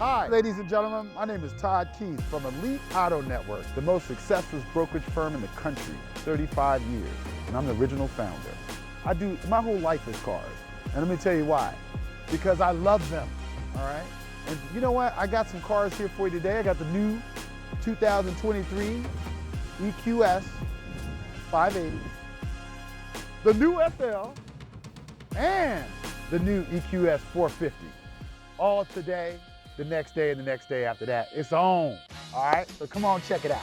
Hi, ladies and gentlemen. My name is Todd Keith from EliteAutoNetwork, the most successful brokerage firm in the country, 35 years, and I'm the original founder. My whole life is cars, and let me tell you why. Because I love them, all right? And you know what? I got some cars here for you today. I got the new 2023 EQS 580, the new SL, and the new EQS 450. All today, the next day, and the next day after that. It's on, all right? So come on, check it out.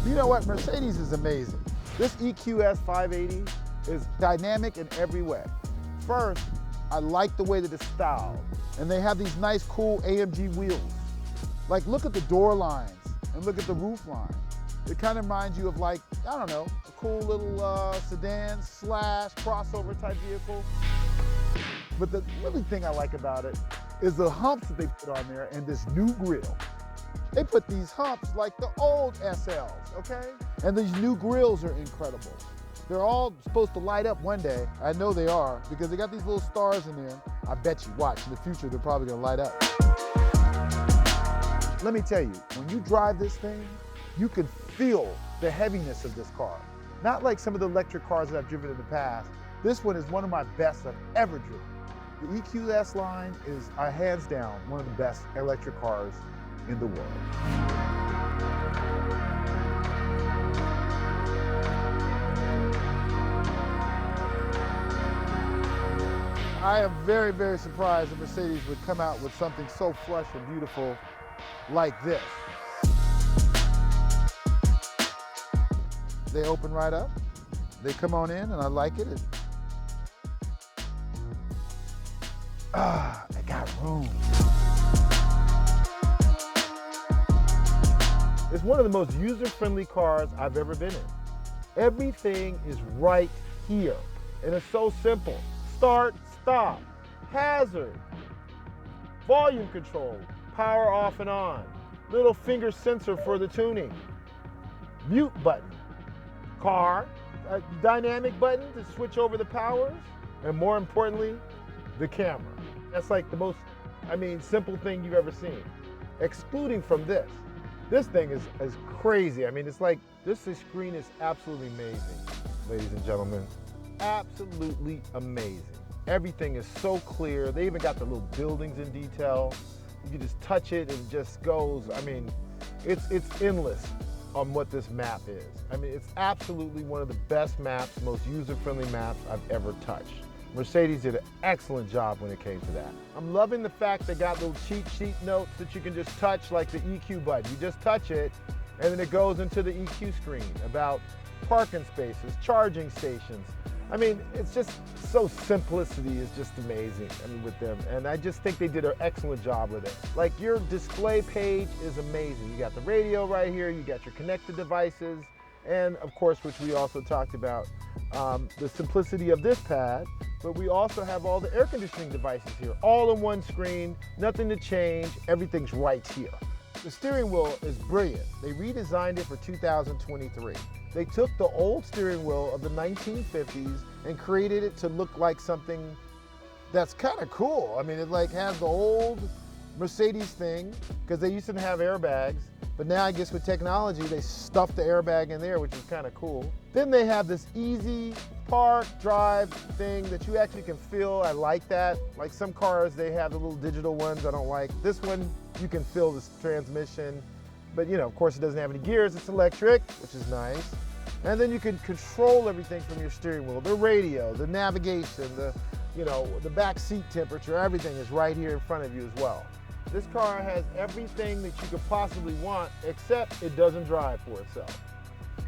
You know what? Mercedes is amazing. This EQS 580 is dynamic in every way. First, I like the way that it's styled. And they have these nice, cool AMG wheels. Like, look at the door lines and look at the roof line. It kind of reminds you of, like, I don't know, a cool little sedan slash crossover type vehicle. But the really thing I like about it is the humps that they put on there and this new grille. They put these humps like the old SLs, okay? And these new grills are incredible. They're all supposed to light up one day. I know they are, because they got these little stars in there. I bet you, watch, in the future, they're probably gonna light up. Let me tell you, when you drive this thing, you can feel the heaviness of this car. Not like some of the electric cars that I've driven in the past. This one is one of my best I've ever driven. The EQS line is, hands down, one of the best electric cars in the world. I am very, very surprised that Mercedes would come out with something so flush and beautiful like this. They open right up. They come on in, and I like it. They got room. It's one of the most user-friendly cars I've ever been in. Everything is right here, and it's so simple. Start, stop, hazard, volume control, power off and on, little finger sensor for the tuning, mute button, car, a dynamic button to switch over the powers, and more importantly, the camera. That's like the most, simple thing you've ever seen. Excluding from this. This thing is crazy. It's like, this screen is absolutely amazing, ladies and gentlemen. Absolutely amazing. Everything is so clear. They even got the little buildings in detail. You can just touch it and it just goes. It's endless on what this map is. It's absolutely one of the best maps, most user-friendly maps I've ever touched. Mercedes did an excellent job when it came to that. I'm loving the fact they got little cheat sheet notes that you can just touch, like the EQ button. You just touch it, and then it goes into the EQ screen about parking spaces, charging stations. It's just so, simplicity is just amazing, with them. And I just think they did an excellent job with it. Like, your display page is amazing. You got the radio right here, you got your connected devices, and of course, which we also talked about, the simplicity of this pad, but we also have all the air conditioning devices here, all in one screen, nothing to change, everything's right here. The steering wheel is brilliant. They redesigned it for 2023. They took the old steering wheel of the 1950s and created it to look like something that's kind of cool. It like has the old Mercedes thing, because they used to have airbags, but now I guess with technology, they stuffed the airbag in there, which is kind of cool. Then they have this easy park, drive thing that you actually can feel. I like that. Like some cars, they have the little digital ones I don't like. This one, you can feel this transmission, but of course it doesn't have any gears. It's electric, which is nice. And then you can control everything from your steering wheel, the radio, the navigation, the back seat temperature, everything is right here in front of you as well. This car has everything that you could possibly want, except it doesn't drive for itself.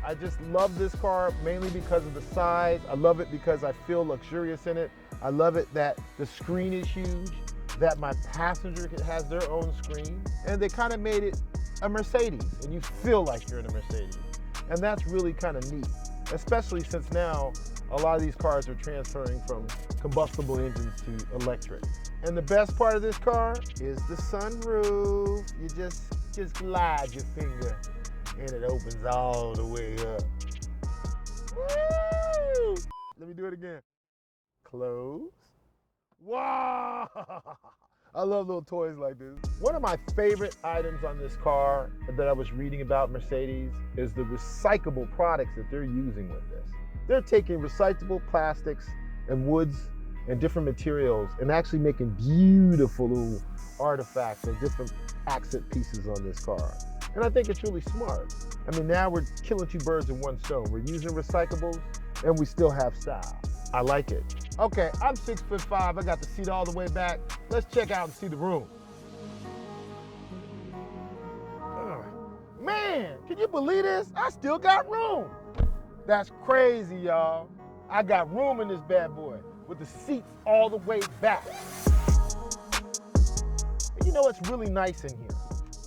I just love this car mainly because of the size. I love it because I feel luxurious in it. I love it that the screen is huge, that my passenger has their own screen, and they kind of made it a Mercedes, and you feel like you're in a Mercedes. And that's really kind of neat, especially since now a lot of these cars are transferring from combustible engines to electric. And the best part of this car is the sunroof. You just just glide your finger and it opens all the way up. Woo! Let me do it again. Close. Wow! I love little toys like this. One of my favorite items on this car that I was reading about Mercedes is the recyclable products that they're using with this. They're taking recyclable plastics and woods and different materials and actually making beautiful little artifacts or different accent pieces on this car. And I think it's really smart. I mean, now we're killing two birds with one stone. We're using recyclables and we still have style. I like it. Okay, I'm 6'5". I got the seat all the way back. Let's check out and see the room. Man, can you believe this? I still got room. That's crazy, y'all. I got room in this bad boy with the seats all the way back. And you know what's really nice in here?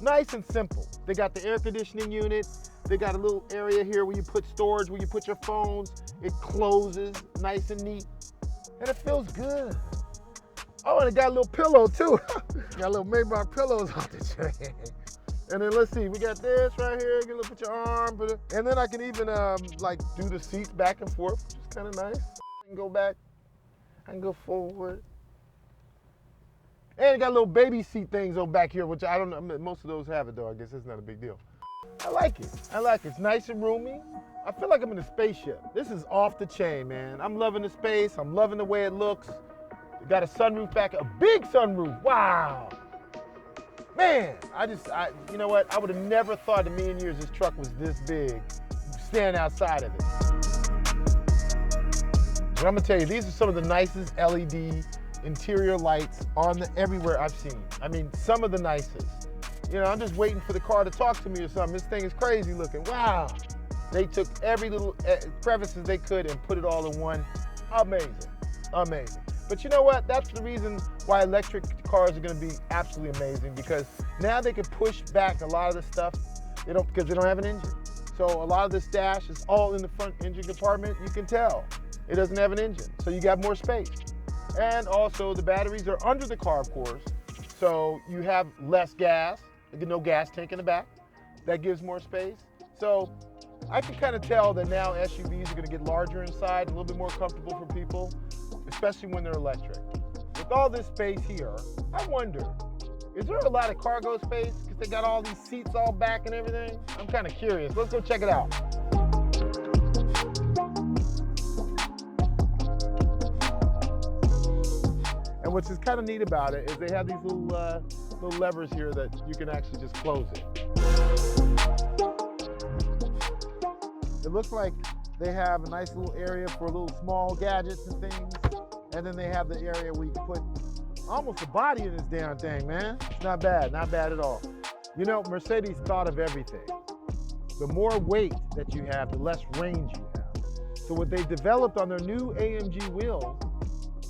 Nice and simple. They got the air conditioning unit. They got a little area here where you put storage, where you put your phones. It closes nice and neat, and it feels good. Oh, and it got a little pillow too. Got little Maybach pillows off the chain. And then let's see, we got this right here. You can put your arm, and then I can even like do the seats back and forth, which is kind of nice. I can go back, I can go forward. And it got little baby seat things over back here, which I don't know, most of those have it though. I guess it's not a big deal. I like it. I like it. It's nice and roomy. I feel like I'm in a spaceship. This is off the chain, man. I'm loving the space. I'm loving the way it looks. It got a sunroof back, a big sunroof. Wow. Man, you know what? I would have never thought in a million years this truck was this big, standing outside of it. And I'm gonna tell you, these are some of the nicest LED interior lights on everywhere I've seen. I mean, some of the nicest. You know, I'm just waiting for the car to talk to me or something. This thing is crazy looking. Wow. They took every little crevices they could and put it all in one. Amazing, amazing. But you know what? That's the reason why electric cars are gonna be absolutely amazing, because now they can push back a lot of the stuff because they don't have an engine. So a lot of this dash is all in the front engine compartment. You can tell it doesn't have an engine. So you got more space. And also the batteries are under the car, of course. So you have less gas. No gas tank in the back. That gives more space. So I can kind of tell that now SUVs are going to get larger inside, a little bit more comfortable for people, especially when they're electric. With all this space here, I wonder, is there a lot of cargo space because they got all these seats all back and everything? I'm kind of curious. Let's go check it out. And what's just kind of neat about it is they have these little levers here that you can actually just close it. It looks like they have a nice little area for little small gadgets and things. And then they have the area where you can put almost a body in this damn thing, man. It's not bad at all. You know, Mercedes thought of everything. The more weight that you have, the less range you have. So what they developed on their new AMG wheel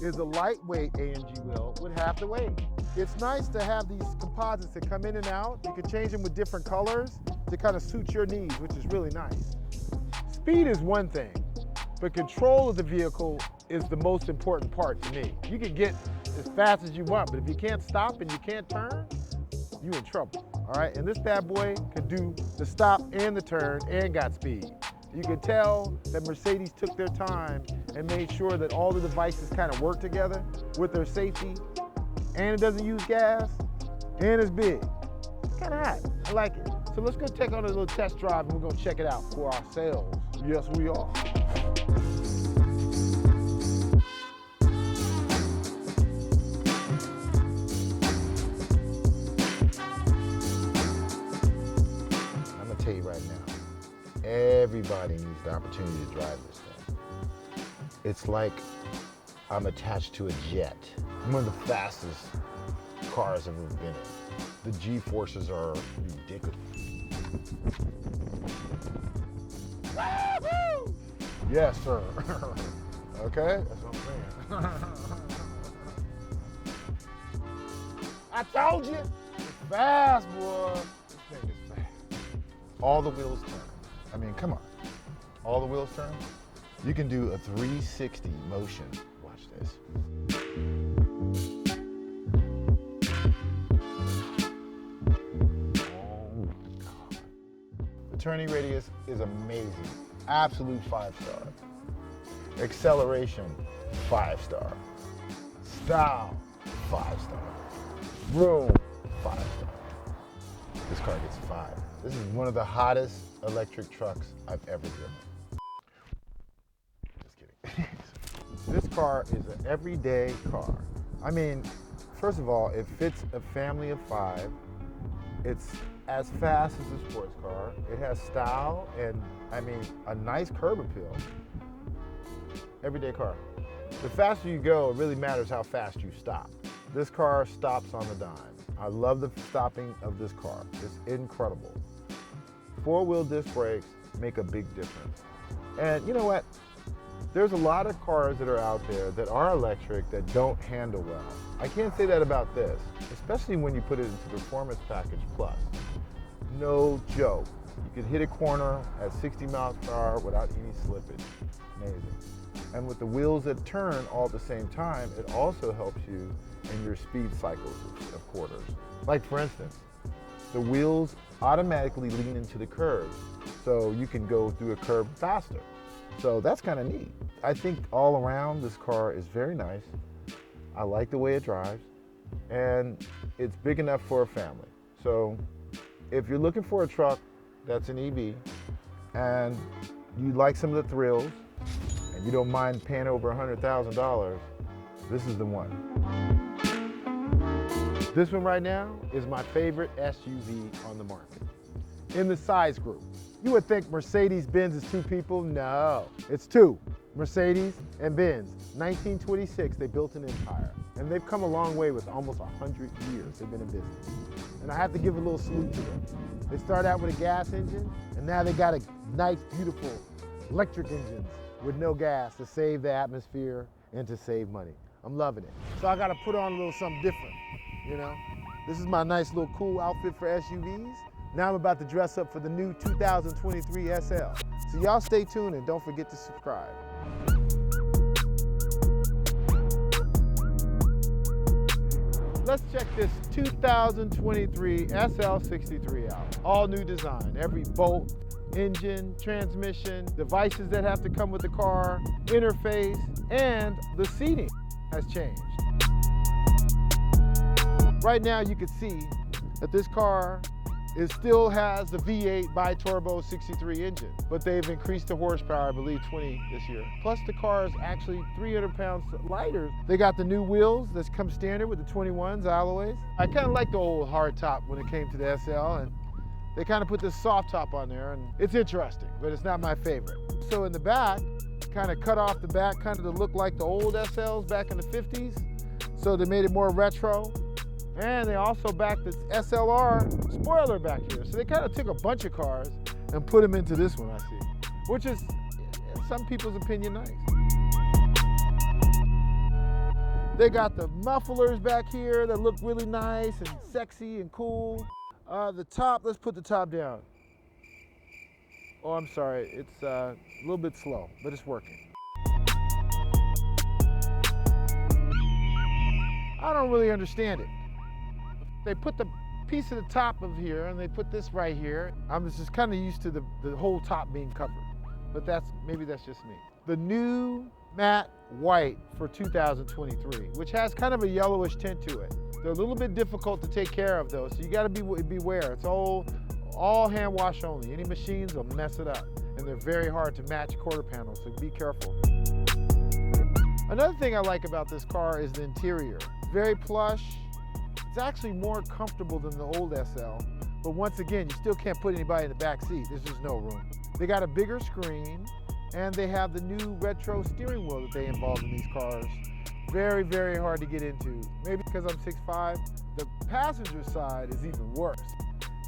is a lightweight AMG wheel with half the weight. It's nice to have these composites that come in and out. You can change them with different colors to kind of suit your needs, which is really nice. Speed is one thing, but control of the vehicle is the most important part to me. You can get as fast as you want, but if you can't stop and you can't turn, you're in trouble, all right? And this bad boy could do the stop and the turn and got speed. You can tell that Mercedes took their time and made sure that all the devices kind of work together with their safety, and it doesn't use gas, and it's big. It's kind of hot. I like it. So let's go take on a little test drive and we're gonna check it out for ourselves. Yes, we are. I'm gonna tell you right now, everybody needs the opportunity to drive this thing. It's like I'm attached to a jet. I'm one of the fastest cars I've ever been in. The G-forces are ridiculous. Woo-hoo! Yes, sir. Okay, that's what I'm saying. I told you, it's fast, boy. This thing is fast. All the wheels turn. I mean, come on. All the wheels turn. You can do a 360 motion. Watch this. turning radius is amazing. Absolute 5-star. Acceleration, 5-star. Style, 5-star. Room, 5-star. This car gets 5. This is one of the hottest electric trucks I've ever driven. Just kidding. This car is an everyday car. I mean, first of all, it fits a family of 5. It's as fast as a sports car. It has style and, I mean, a nice curb appeal. Everyday car. The faster you go, it really matters how fast you stop. This car stops on the dime. I love the stopping of this car. It's incredible. 4-wheel disc brakes make a big difference. And you know what? There's a lot of cars that are out there that are electric that don't handle well. I can't say that about this, especially when you put it into Performance Package Plus. No joke. You can hit a corner at 60 miles per hour without any slippage. Amazing. And with the wheels that turn all at the same time, it also helps you in your speed cycles of quarters. Like for instance, the wheels automatically lean into the curves, so you can go through a curve faster. So that's kind of neat. I think all around this car is very nice. I like the way it drives, and it's big enough for a family. So if you're looking for a truck that's an EV, and you like some of the thrills, and you don't mind paying over $100,000, this is the one. This one right now is my favorite SUV on the market. In the size group. You would think Mercedes-Benz is 2 people. No, it's 2. Mercedes and Benz. 1926, they built an empire. And they've come a long way with almost 100 years they've been in business. And I have to give a little salute to them. They started out with a gas engine, and now they got a nice, beautiful electric engines with no gas to save the atmosphere and to save money. I'm loving it. So I gotta put on a little something different, you know? This is my nice little cool outfit for SUVs. Now I'm about to dress up for the new 2023 SL. So y'all stay tuned and don't forget to subscribe. Let's check this 2023 SL63 out. All new design, every bolt, engine, transmission, devices that have to come with the car, interface, and the seating has changed. Right now you can see that this car still has the V8 bi-turbo 63 engine, but they've increased the horsepower, I believe 20 this year. Plus the car is actually 300 pounds lighter. They got the new wheels that come standard with the 21s alloys. I kind of like the old hard top when it came to the SL, and they kind of put this soft top on there, and it's interesting, but it's not my favorite. So in the back, kind of cut off the back kind of to look like the old SLs back in the 50s. So they made it more retro. And they also backed the SLR spoiler back here. So they kind of took a bunch of cars and put them into this one, I see. Which is, in some people's opinion, nice. They got the mufflers back here that look really nice and sexy and cool. The top, let's put the top down. Oh, I'm sorry, it's a little bit slow, but it's working. I don't really understand it. They put the piece of the top of here and they put this right here. I'm just kind of used to the whole top being covered, but maybe that's just me. The new matte white for 2023, which has kind of a yellowish tint to it. They're a little bit difficult to take care of though, so you gotta beware. It's all hand wash only. Any machines will mess it up, and they're very hard to match quarter panels, so be careful. Another thing I like about this car is the interior. Very plush. It's actually more comfortable than the old SL, but once again, you still can't put anybody in the back seat. There's just no room. They got a bigger screen, and they have the new retro steering wheel that they involved in these cars. Very, very hard to get into. Maybe because I'm 6'5", the passenger side is even worse.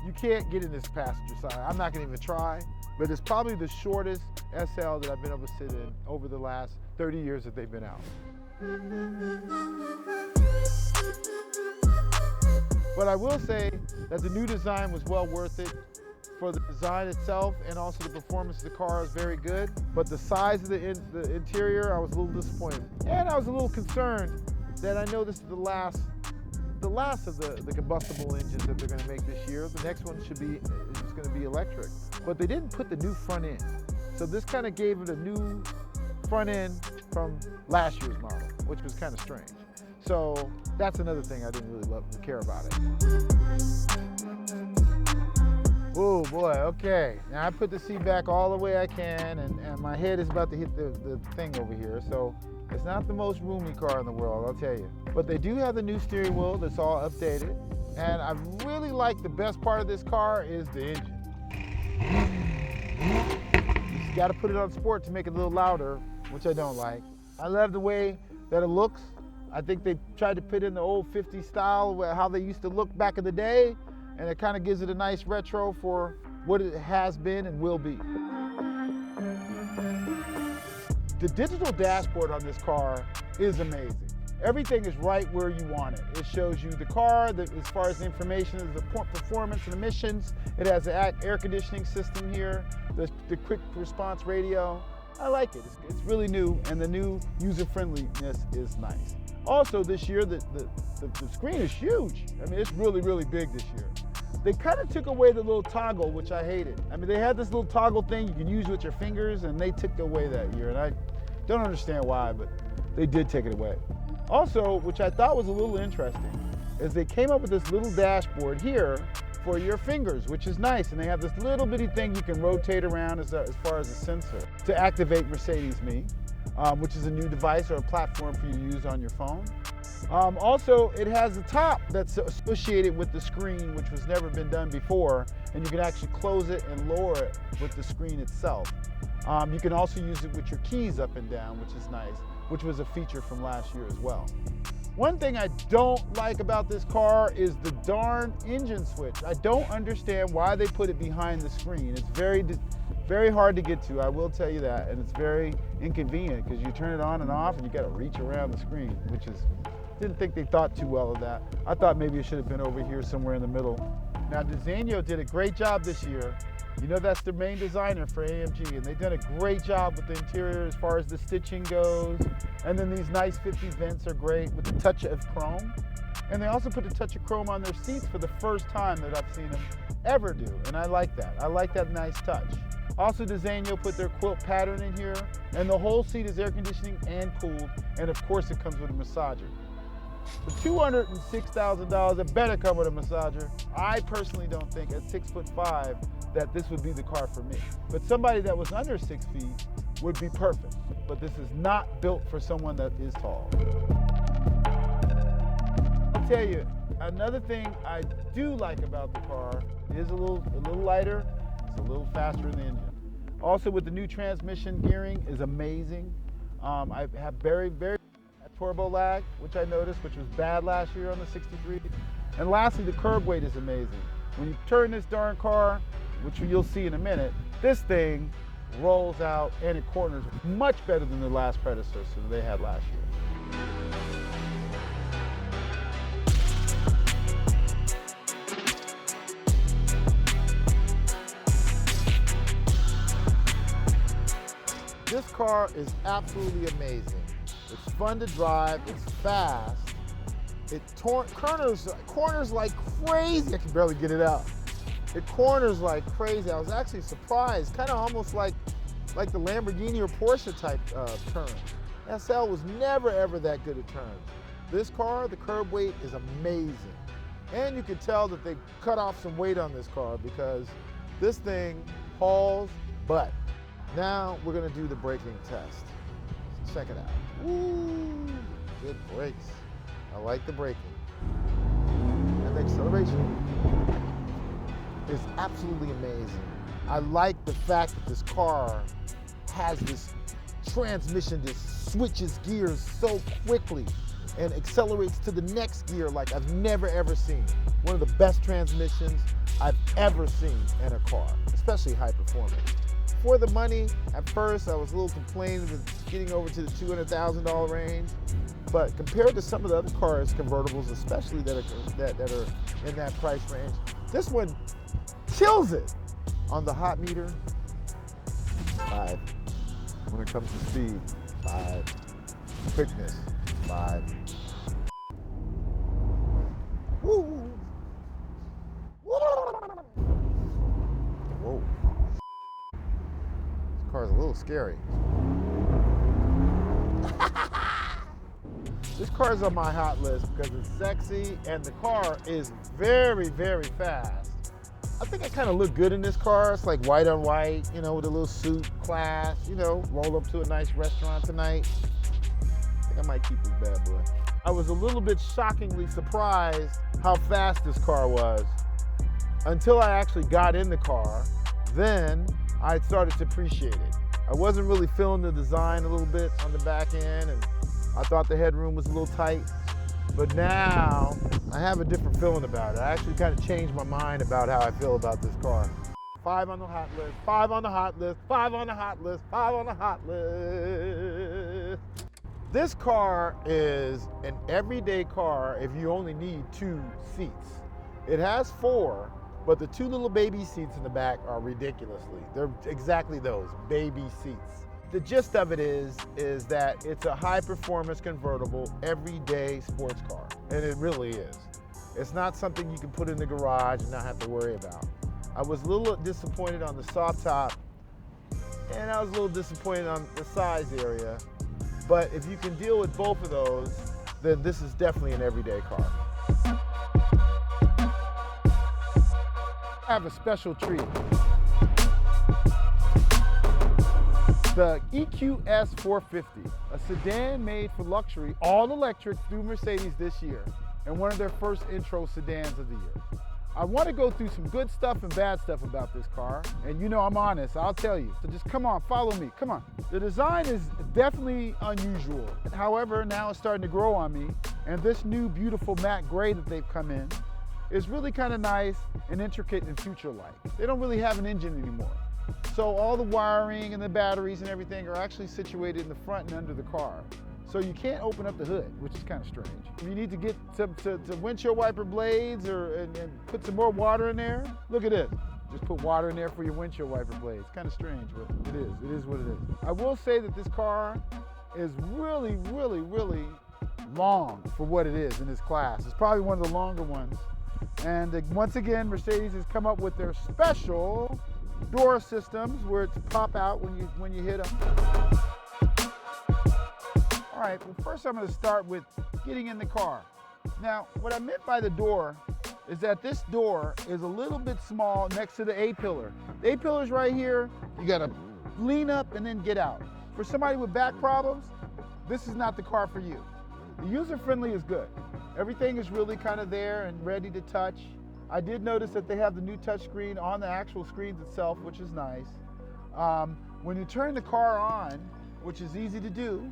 You can't get in this passenger side. I'm not gonna even try, but it's probably the shortest SL that I've been able to sit in over the last 30 years that they've been out. But I will say that the new design was well worth it. For the design itself and also the performance of the car is very good. But the size of the interior, I was a little disappointed. And I was a little concerned that I know this is the last the last of the combustible engines that they're going to make this year. The next one is going to be electric. But they didn't put the new front end. So this kind of gave it a new front end from last year's model, which was kind of strange. So that's another thing I didn't really care about it. Oh boy, okay. Now I put the seat back all the way I can, and my head is about to hit the thing over here. So it's not the most roomy car in the world, I'll tell you. But they do have the new steering wheel that's all updated. And I really like the best part of this car is the engine. You just gotta put it on sport to make it a little louder, which I don't like. I love the way that it looks. I think they tried to put in the old 50s style, how they used to look back in the day, and it kind of gives it a nice retro for what it has been and will be. The digital dashboard on this car is amazing. Everything is right where you want it. It shows you the car, as far as the information of the performance and emissions. It has an air conditioning system here, the quick response radio. I like it. It's really new, and the new user-friendliness is nice. Also, this year, the screen is huge. I mean, it's really, really big this year. They kind of took away the little toggle, which I hated. I mean, they had this little toggle thing you can use with your fingers, and they took it away that year, and I don't understand why, but they did take it away. Also, which I thought was a little interesting, is they came up with this little dashboard here for your fingers, which is nice, and they have this little bitty thing you can rotate around as far as a sensor to activate Mercedes Me, which is a new device or a platform for you to use on your phone. Also, it has a top that's associated with the screen, which was never been done before, and you can actually close it and lower it with the screen itself. You can also use it with your keys up and down, which is nice, which was a feature from last year as well. One thing I don't like about this car is the darn engine switch. I don't understand why they put it behind the screen. It's very hard to get to, I will tell you that, and it's very inconvenient because you turn it on and off and you got to reach around the screen, which is, didn't think they thought too well of that. I thought maybe it should have been over here somewhere in the middle. Now, Dji did a great job this year. You know, that's their main designer for AMG, and they've done a great job with the interior as far as the stitching goes. And then these nice 50 vents are great with the touch of chrome. And they also put a touch of chrome on their seats for the first time that I've seen them ever do, and I like that. I like that nice touch. Also, Dji put their quilt pattern in here, and the whole seat is air conditioning and cooled, and of course it comes with a massager. For $206,000, it better come with a massager. I personally don't think at 6'5" that this would be the car for me. But somebody that was under 6 feet would be perfect. But this is not built for someone that is tall. I'll tell you, another thing I do like about the car is a little lighter, it's a little faster in the engine. Also, with the new transmission gearing is amazing. I have very turbo lag, which I noticed, which was bad last year on the 63. And lastly, the curb weight is amazing. When you turn this darn car, which you'll see in a minute, this thing rolls out and it corners much better than the last predecessor they had last year. This car is absolutely amazing. It's fun to drive, it's fast, it corners like crazy. I can barely get it out. It corners like crazy. I was actually surprised, kind of almost like the Lamborghini or Porsche type turn. SL was never ever that good at turns. This car, the curb weight is amazing. And you can tell that they cut off some weight on this car because this thing hauls butt. Now we're gonna do the braking test. Check it out. Ooh, good brakes. I like the braking. And the acceleration is absolutely amazing. I like the fact that this car has this transmission that switches gears so quickly and accelerates to the next gear like I've never ever seen. One of the best transmissions I've ever seen in a car, especially high performance. For the money, at first I was a little complaining with getting over to the $200,000 range, but compared to some of the other cars, convertibles especially that are in that price range, this one kills it. On the hot meter, 5. When it comes to speed, 5. Quickness, 5. car's a little scary. This car is on my hot list because it's sexy and the car is very, very fast. I think I kind of look good in this car. It's like white on white, you know, with a little suit, class, you know, roll up to a nice restaurant tonight. I think I might keep this bad boy. I was a little bit shockingly surprised how fast this car was until I actually got in the car. Then I started to appreciate it. I wasn't really feeling the design a little bit on the back end, and I thought the headroom was a little tight. But now I have a different feeling about it. I actually kind of changed my mind about how I feel about this car. 5 on the hot list, 5 on the hot list, 5 on the hot list, 5 on the hot list. This car is an everyday car if you only need 2 seats. It has 4, but the 2 little baby seats in the back are ridiculously. They're exactly those, baby seats. The gist of it is that it's a high performance convertible everyday sports car, and it really is. It's not something you can put in the garage and not have to worry about. I was a little disappointed on the soft top, and I was a little disappointed on the size area, but if you can deal with both of those, then this is definitely an everyday car. I have a special treat. The EliteAutoNetwork S450, a sedan made for luxury, all electric through Mercedes this year, and one of their first intro sedans of the year. I want to go through some good stuff and bad stuff about this car, and you know I'm honest, I'll tell you. So just come on, follow me, come on. The design is definitely unusual. However, now it's starting to grow on me, and this new beautiful matte gray that they've come in is really kind of nice and intricate and future-like. They don't really have an engine anymore. So all the wiring and the batteries and everything are actually situated in the front and under the car. So you can't open up the hood, which is kind of strange. If you need to get some windshield wiper blades and put some more water in there, look at this. Just put water in there for your windshield wiper blades. Kind of strange, but it is what it is. I will say that this car is really, really, really long for what it is in this class. It's probably one of the longer ones. And once again, Mercedes has come up with their special door systems where it's pop out when you hit them. All right, well first I'm going to start with getting in the car. Now, what I meant by the door is that this door is a little bit small next to the A-pillar. The A-pillar's right here. You got to lean up and then get out. For somebody with back problems, this is not the car for you. The user-friendly is good. Everything is really kind of there and ready to touch. I did notice that they have the new touchscreen on the actual screens itself, which is nice. When you turn the car on, which is easy to do,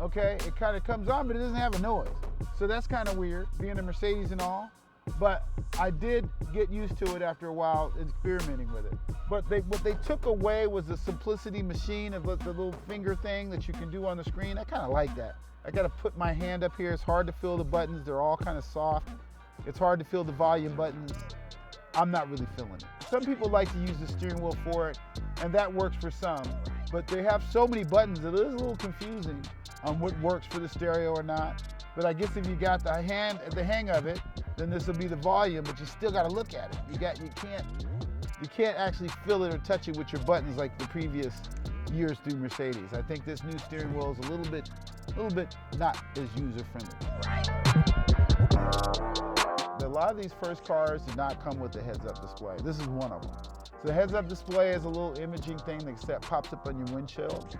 okay, it kind of comes on, but it doesn't have a noise. So that's kind of weird, being a Mercedes and all. But I did get used to it after a while, experimenting with it. But what they took away was the simplicity machine of the little finger thing that you can do on the screen. I kind of like that. I got to put my hand up here. It's hard to feel the buttons. They're all kind of soft. It's hard to feel the volume buttons. I'm not really feeling it. Some people like to use the steering wheel for it, and that works for some. But they have so many buttons that it is a little confusing on what works for the stereo or not. But I guess if you got the hang of it, then this will be the volume, but you still got to look at it. You can't actually feel it or touch it with your buttons like the previous years through Mercedes. I think this new steering wheel is a little bit not as user-friendly. A lot of these first cars did not come with a heads-up display. This is one of them. So the heads-up display is a little imaging thing that pops up on your windshield.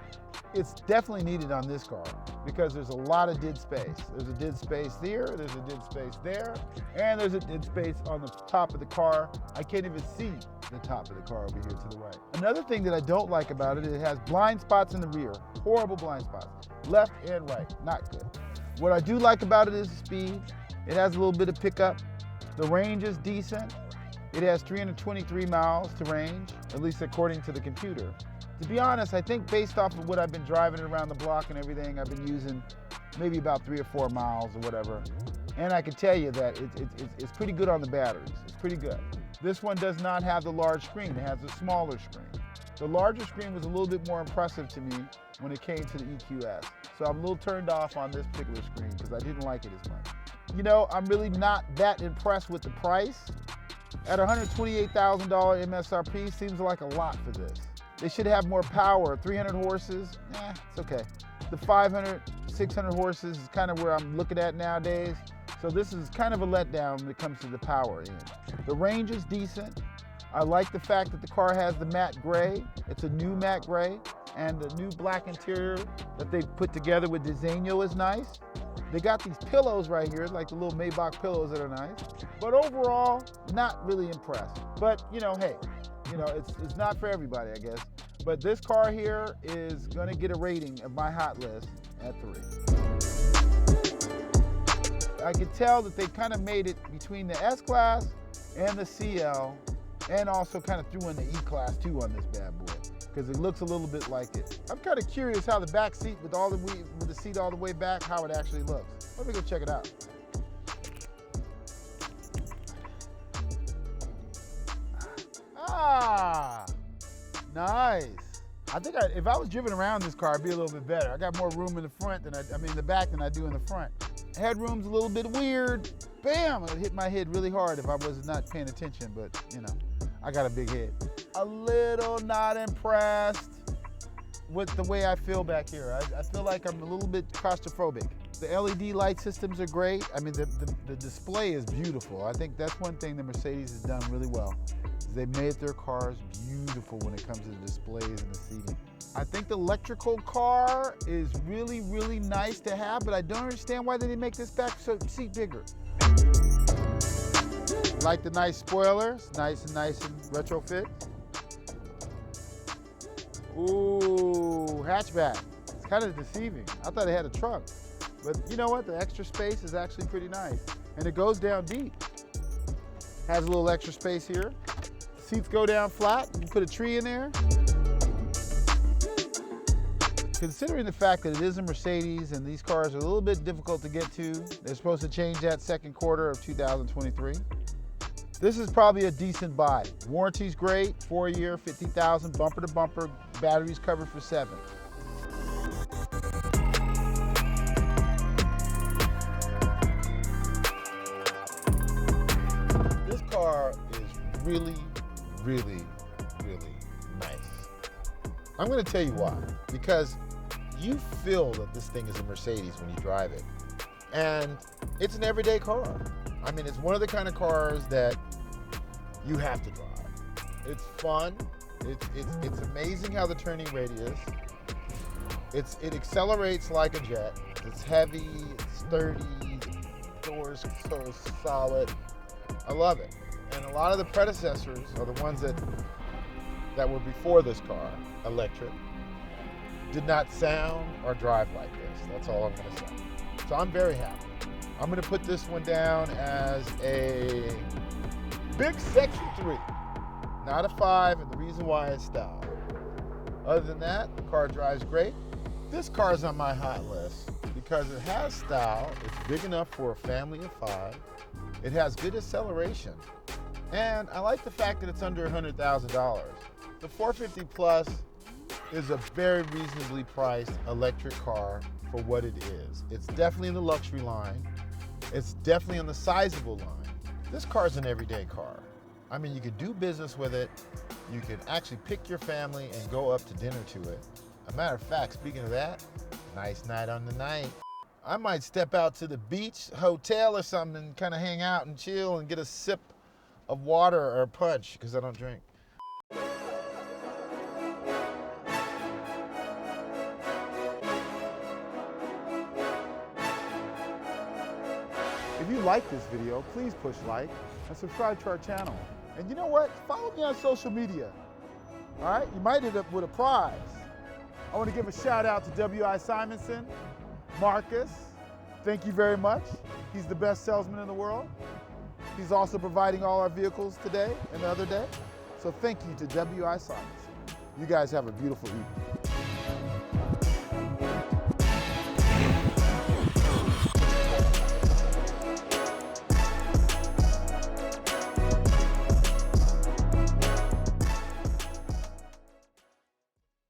It's definitely needed on this car because there's a lot of dead space. There's a dead space here, there's a dead space there, and there's a dead space on the top of the car. I can't even see the top of the car over here to the right. Another thing that I don't like about it, it has blind spots in the rear. Horrible blind spots. Left and right, not good. What I do like about it is the speed. It has a little bit of pickup. The range is decent. It has 323 miles to range, at least according to the computer. To be honest, I think based off of what I've been driving it around the block and everything, I've been using maybe about 3 or 4 miles or whatever. And I can tell you that it's pretty good on the batteries. It's pretty good. This one does not have the large screen. It has a smaller screen. The larger screen was a little bit more impressive to me when it came to the EQS. So I'm a little turned off on this particular screen because I didn't like it as much. You know, I'm really not that impressed with the price. At $128,000 MSRP seems like a lot for this. They should have more power. 300 horses, it's okay. The 500, 600 horses is kind of where I'm looking at nowadays. So this is kind of a letdown when it comes to the power end. The range is decent. I like the fact that the car has the matte gray. It's a new matte gray, and the new black interior that they put together with Diseño is nice. They got these pillows right here, like the little Maybach pillows that are nice. But overall, not really impressed. But you know, hey, you know, it's not for everybody, I guess. But this car here is gonna get a rating of my hot list at 3. I could tell that they kind of made it between the S-Class and the CL, and also kind of threw in the E-Class too on this bad boy, because it looks a little bit like it. I'm kind of curious how the back seat with the seat all the way back, how it actually looks. Let me go check it out. Ah, nice. I think if I was driven around this car, it'd be a little bit better. I got more room in the front than in the back than I do in the front. Headroom's a little bit weird. Bam, it hit my head really hard if I was not paying attention, but you know, I got a big head. A little not impressed with the way I feel back here. I feel like I'm a little bit claustrophobic. The LED light systems are great. I mean, the display is beautiful. I think that's one thing that Mercedes has done really well. They made their cars beautiful when it comes to the displays and the seating. I think the electrical car is really, really nice to have, but I don't understand why they didn't make this back seat bigger. Like the nice spoilers, nice and retrofit. Ooh, hatchback. It's kind of deceiving. I thought it had a trunk, but you know what? The extra space is actually pretty nice, and it goes down deep. Has a little extra space here. Seats go down flat. You can put a tree in there. Considering the fact that it is a Mercedes and these cars are a little bit difficult to get to, they're supposed to change that second quarter of 2023. This is probably a decent buy. Warranty's great, 4-year, 50,000, bumper to bumper, batteries covered for 7. This car is really, really, really nice. I'm gonna tell you why. Because you feel that this thing is a Mercedes when you drive it. And it's an everyday car. I mean, it's one of the kind of cars that you have to drive. It's fun. It's amazing how the turning radius. It accelerates like a jet. It's heavy, it's sturdy, the doors so solid. I love it. And a lot of the predecessors are the ones that were before this car, electric, did not sound or drive like this. That's all I'm gonna say. So I'm very happy. I'm gonna put this one down as a big sexy 3, not a 5, and the reason why is style. Other than that, the car drives great. This car is on my hot list because it has style, it's big enough for a family of 5, it has good acceleration, and I like the fact that it's under $100,000. The 450 Plus is a very reasonably priced electric car for what it is. It's definitely in the luxury line. It's definitely on the sizable line. This car is an everyday car. I mean, you could do business with it. You could actually pick your family and go up to dinner to it. A matter of fact, speaking of that, nice night on the night. I might step out to the beach, hotel or something and kind of hang out and chill and get a sip of water or a punch, because I don't drink. If you like this video, please push like and subscribe to our channel. And you know what? Follow me on social media. All right? You might end up with a prize. I want to give a shout out to W.I. Simonson, Marcus. Thank you very much. He's the best salesman in the world. He's also providing all our vehicles today and the other day. So thank you to W.I. Simonson. You guys have a beautiful evening.